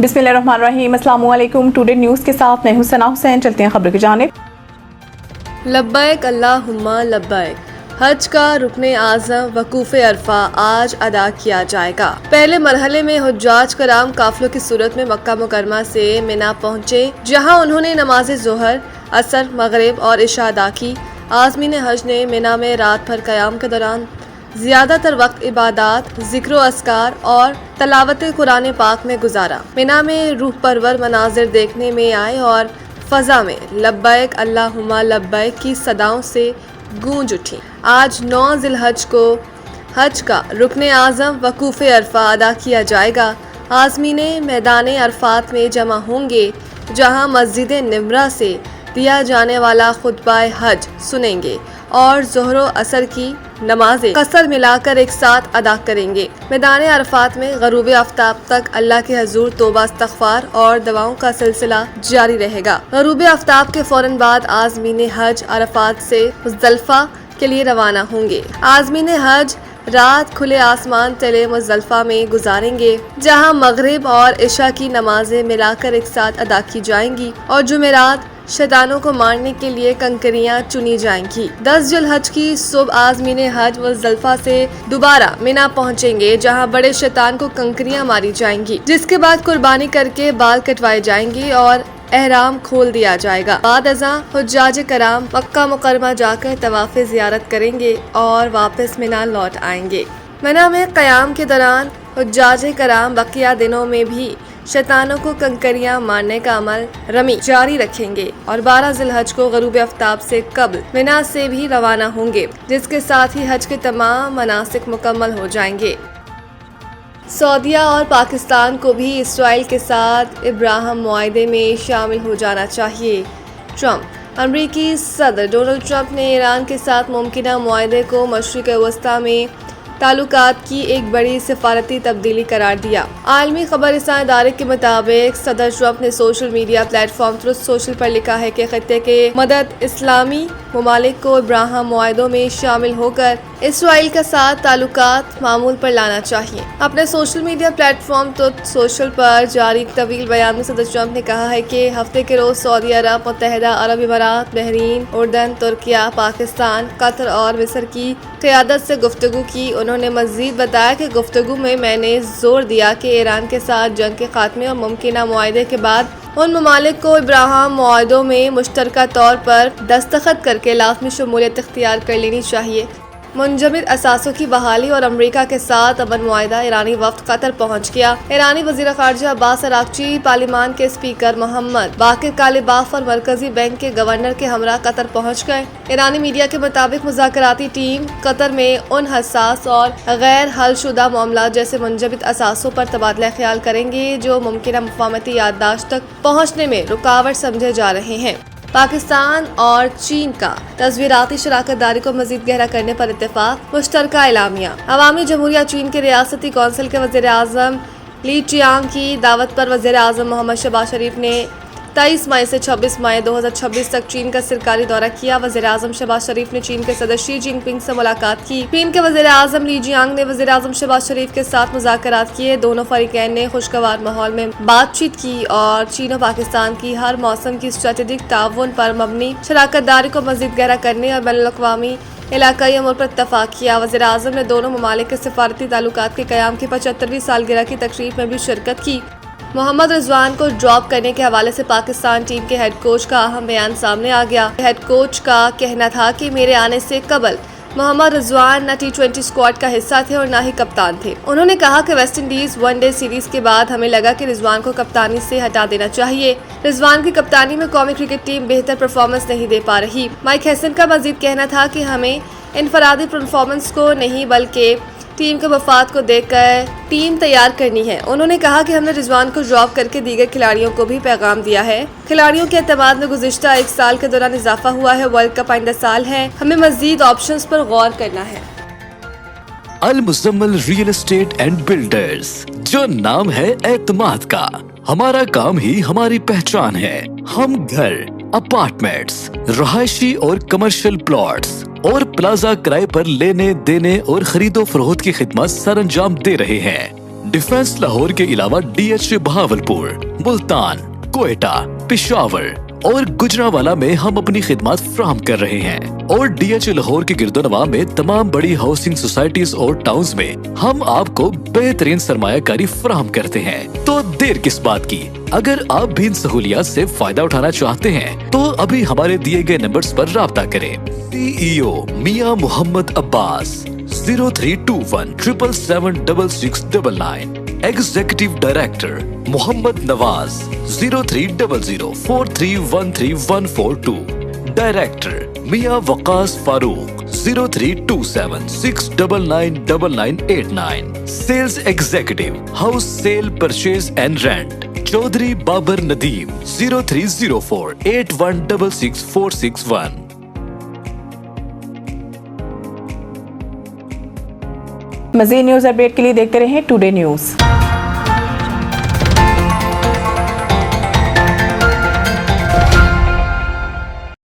बिस्मिल्लाहिर्रहमानिर्रहीम। अस्सलाम वालेकुम। टुडे न्यूज़ के साथ मैं हूं सना हुसैन। चलते हैं खबरों की जानिब। लब्बैक अल्लाहुम्मा लब्बैक। हज का रुकने आज़म वकूफ़े अरफा आज अदा किया जाएगा। पहले मरहले में हुज्जाज कराम काफिलों की सूरत में मक्का मुकरमा से मिना पहुँचे, जहाँ उन्होंने नमाज ज़ोहर, असर, मगरिब और इशा अदा की। आज़मीन हज ने मिना में रात भर क़याम के दौरान ज़्यादातर वक्त इबादत, ज़िक्र अस्कार और तलावत कुरान पाक में गुजारा। मिना में रूह परवर मनाजिर देखने में आए और फ़ज़ा में लब्बैक अल्लाहुम्मा लब्बैक की सदाओं से गूंज उठी। आज 9 ज़िलहज को हज का रुकने आज़म वकूफ़े अरफा अदा किया जाएगा। आज़मीने मैदान अरफात में जमा होंगे, जहां मस्जिद निमरा से दिया जाने वाला खुतबा हज सुनेंगे और ज़ोहर व असर की नमाज़ें कसर मिलाकर एक साथ अदा करेंगे। मैदान अरफात में ग़रूब आफ्ताब तक अल्लाह के हजूर तौबा इस्तग़फ़ार और दुआओं का सिलसिला जारी रहेगा। ग़रूब आफ्ताब के फौरन बाद आज़मीन हज अरफात से मुज़दलिफ़ा के लिए रवाना होंगे। आज़मीन हज रात खुले आसमान तले मुज़दलिफ़ा में गुजारेंगे, जहां मगरिब और इशा की नमाजें मिलाकर एक साथ अदा की जाएंगी और जुमेरात शैतानों को मारने के लिए कंकरियां चुनी जाएंगी। 10 ज़िलहज की सुबह आज़मीन हज मुज़दलिफ़ा से दोबारा मिना पहुंचेंगे, जहां बड़े शैतान को कंकरियां मारी जाएंगी, जिसके बाद कुर्बानी करके बाल कटवाए जाएंगे और एहराम खोल दिया जाएगा। बाद अज़ां हुज्जाज कराम मक्का मुकरमा जाकर तवाफ़ ज़ियारत करेंगे और वापस मिना लौट आएंगे। मिना में क़याम के दौरान हुज्जाज कराम बकिया दिनों में भी शैतानों को कंकरियां मारने का अमल रमी जारी रखेंगे और 12 ज़िलहज को ग़रूब आफ्ताब से कब्ल मिना से भी रवाना होंगे, जिसके साथ ही हज के तमाम मनासिक मुकम्मल हो जाएंगे। सऊदीया और पाकिस्तान को भी इसराइल के साथ इब्राहिम मुआहदे में शामिल हो जाना चाहिए। ट्रंप। अमरीकी सदर डोनाल्ड ट्रंप ने ईरान के साथ मुमकिना मुआहदे को मशरिक़ वस्ता में ताल्लुकात की एक बड़ी सिफारती तब्दीली करार दिया। आलमी खबरसां इदारे के मुताबिक सदर ट्रंप ने social media platform truth social पर लिखा है कि खित्ते के मदद इस्लामी ममालिक को इब्राहिम मुआहदों में शामिल होकर इसराइल के साथ ताल्लुकात मामूल पर लाना चाहिए। अपने social media platform truth social पर जारी एक तवील बयान में सदर ट्रंप ने कहा है कि हफ्ते के रोज सऊदी अरब, मुत्तहिदा अरब इमारात, बहरीन, उर्दन, तुर्किया, पाकिस्तान, कतर और मिस्र की क़यादत से गुफ्तगू की। उन्होंने मज़ीद बताया कि गुफ्तगू में मैंने जोर दिया कि ईरान के साथ जंग के खात्मे और मुमकिना मुआहदे के बाद उन ममालिक को इब्राहिम मुआहदों में मुश्तरका तौर पर दस्तखत करके लाज़मी शमूलियत इख्तियार कर लेनी चाहिए। मुंजमद असासों की बहाली और अमरीका के साथ अमन मुआहदा। ईरानी वफ्द कतर पहुँच गया। ईरानी वज़ीर ख़ारजा अब्बास अराग़ची, पार्लिमान के स्पीकर मोहम्मद बाक़िर कालिबाफ और मरकजी बैंक के गवर्नर के हमरा कतर पहुँच गए। ईरानी मीडिया के मुताबिक मुज़ाकराती टीम कतर में उन हसास और गैर हल शुदा मामला जैसे मुंजमद असासों पर तबादला ख्याल करेंगे जो मुमकिन मफ़ाहमती याददाश्त तक पहुँचने में रुकावट समझे जा रहे हैं। पाकिस्तान और चीन का तस्वीराती शराकत दारी को मजीद गहरा करने पर इत्तेफाक। मुश्तरका एलामिया। अवामी जमहूरिया चीन के रियासती कौंसिल के वज़ीर आज़म ली चियांग की दावत पर वज़ीर आज़म मोहम्मद शहबाज शरीफ ने 23 मई से 26 मई 2026 तक चीन का सरकारी दौरा किया। वज़ीर आज़म शहबाज शरीफ ने चीन के सदर शी जिनपिंग से मुलाकात की। चीन के वज़ीर आज़म ली जियांग ने वज़ीर आज़म शहबाज शरीफ के साथ मुज़ाकरात किए। दोनों फरीकैन ने खुशगवार माहौल में बातचीत की और चीन और पाकिस्तान की हर मौसम की स्ट्रेटेजिक ताउन पर मबनी शराकत दारी को मज़ीद गहरा करने और बैनुल-अक़वामी इलाकाई अमूर पर इत्तफ़ाक़ किया। वज़ीर आज़म ने दोनों ममालिक के सिफारती ताल्लुकात के क़याम की 75वीं सालगिरह की तक़रीब में भी शिरकत की। मोहम्मद रिजवान को ड्रॉप करने के हवाले से पाकिस्तान टीम के हेड कोच का अहम बयान सामने आ गया। हेड कोच का कहना था कि मेरे आने से कबल मोहम्मद रिजवान न T20 स्क्वाड का हिस्सा थे और न ही कप्तान थे। उन्होंने कहा कि वेस्ट इंडीज वनडे सीरीज के बाद हमें लगा कि रिजवान को कप्तानी से हटा देना चाहिए। रिजवान की कप्तानी में कौमी क्रिकेट टीम बेहतर परफॉर्मेंस नहीं दे पा रही। माइक हैसन का मजीद कहना था कि हमें इनफरादी परफॉर्मेंस को नहीं बल्कि टीम के मफाद को देखकर टीम तैयार करनी है। उन्होंने कहा कि हमने रिजवान को ड्रॉप करके दीगर खिलाड़ियों को भी पैगाम दिया है। खिलाड़ियों के एतमाद में गुज़िश्ता 1 साल के दौरान इजाफा हुआ है। वर्ल्ड कप आइंदा साल है, हमें मजीद ऑप्शंस पर गौर करना है। Al Muzammil real estate and builders, जो नाम है एतमाद का। हमारा काम ही हमारी पहचान है। हम घर, अपार्टमेंट्स, रहायशी और कमर्शियल प्लॉट्स और प्लाजा किराए पर लेने देने और खरीदो फरोख्त की खिदमत सर अंजाम दे रहे हैं। डिफेंस लाहौर के अलावा DH बहावलपुर, मुल्तान, कोयटा, पिशावर और गुजरांवाला में हम अपनी खिदमत फराहम कर रहे हैं और DH लाहौर के गिरदोनवा में तमाम बड़ी हाउसिंग सोसाइटीज और टाउन्स में हम आपको बेहतरीन सरमायाकारी फराहम करते हैं। तो देर किस बात की, अगर आप भी इन सहूलियात से फायदा उठाना चाहते हैं तो अभी हमारे दिए गए नंबर्स पर राब्ता करें। CEO Mian Mohammad Abbas 0321 777 executive director Mohammad Nawaz 030043131142, director Mian Waqas Farooq 0327699989, sales executive house sale purchase and rent Chaudhry Babar Nadeem 030481666461। मज़ीद न्यूज़ अपडेट के लिए देखते रहें टुडे न्यूज़।